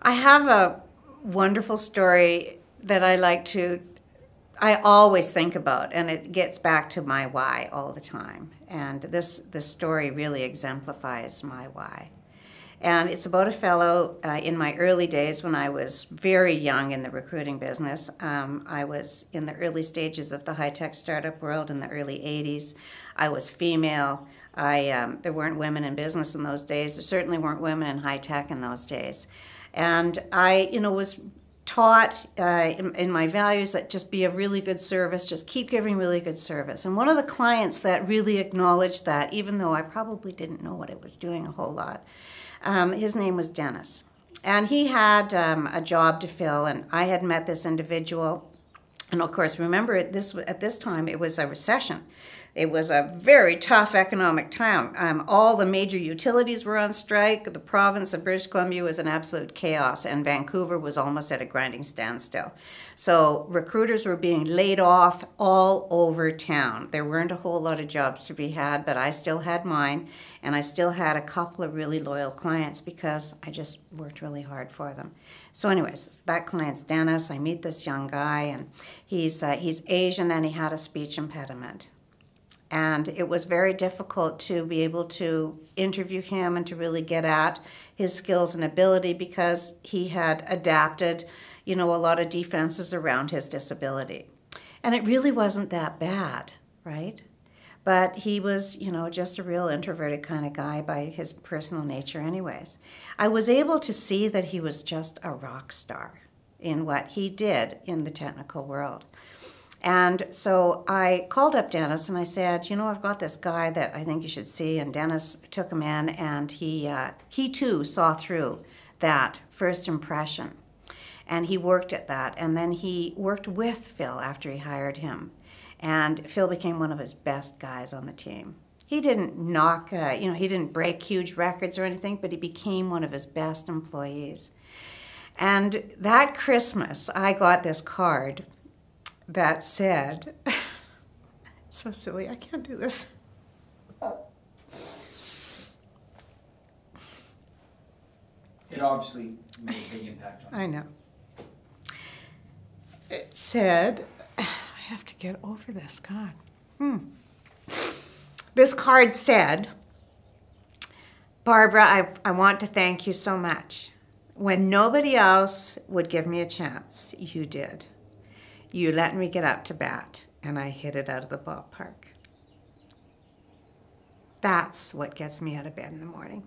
I have a wonderful story that I always think about, and it gets back to my why all the time. And this story really exemplifies my why. And it's about a fellow in my early days when I was very young in the recruiting business. I was in the early stages of the high-tech startup world in the early 80s. I was female. There weren't women in business in those days. There certainly weren't women in high-tech in those days. And I, was taught in my values that just be a really good service, just keep giving really good service. And one of the clients that really acknowledged that, even though I probably didn't know what it was doing a whole lot, his name was Dennis. And he had a job to fill, and I had met this individual. And of course, remember, at this time, it was a recession. It was a very tough economic time. All the major utilities were on strike. The province of British Columbia was in absolute chaos, and Vancouver was almost at a grinding standstill. So recruiters were being laid off all over town. There weren't a whole lot of jobs to be had, but I still had mine, and I still had a couple of really loyal clients because I just worked really hard for them. So anyways, that client's Dennis. I meet this young guy, and he's Asian, and he had a speech impediment. And it was very difficult to be able to interview him and to really get at his skills and ability because he had adapted, a lot of defenses around his disability. And it really wasn't that bad, right? But he was, just a real introverted kind of guy by his personal nature anyways. I was able to see that he was just a rock star in what he did in the technical world. And so I called up Dennis and I said, I've got this guy that I think you should see. And Dennis took him in, and he too saw through that first impression. And he worked at that. And then he worked with Phil after he hired him. And Phil became one of his best guys on the team. He didn't he didn't break huge records or anything, but he became one of his best employees. And that Christmas, I got this card that said, it's so silly, I can't do this. It obviously made a big impact on you. I know. It said, I have to get over this, God. This card said, Barbara, I want to thank you so much. When nobody else would give me a chance, you did. You let me get up to bat, and I hit it out of the ballpark. That's what gets me out of bed in the morning.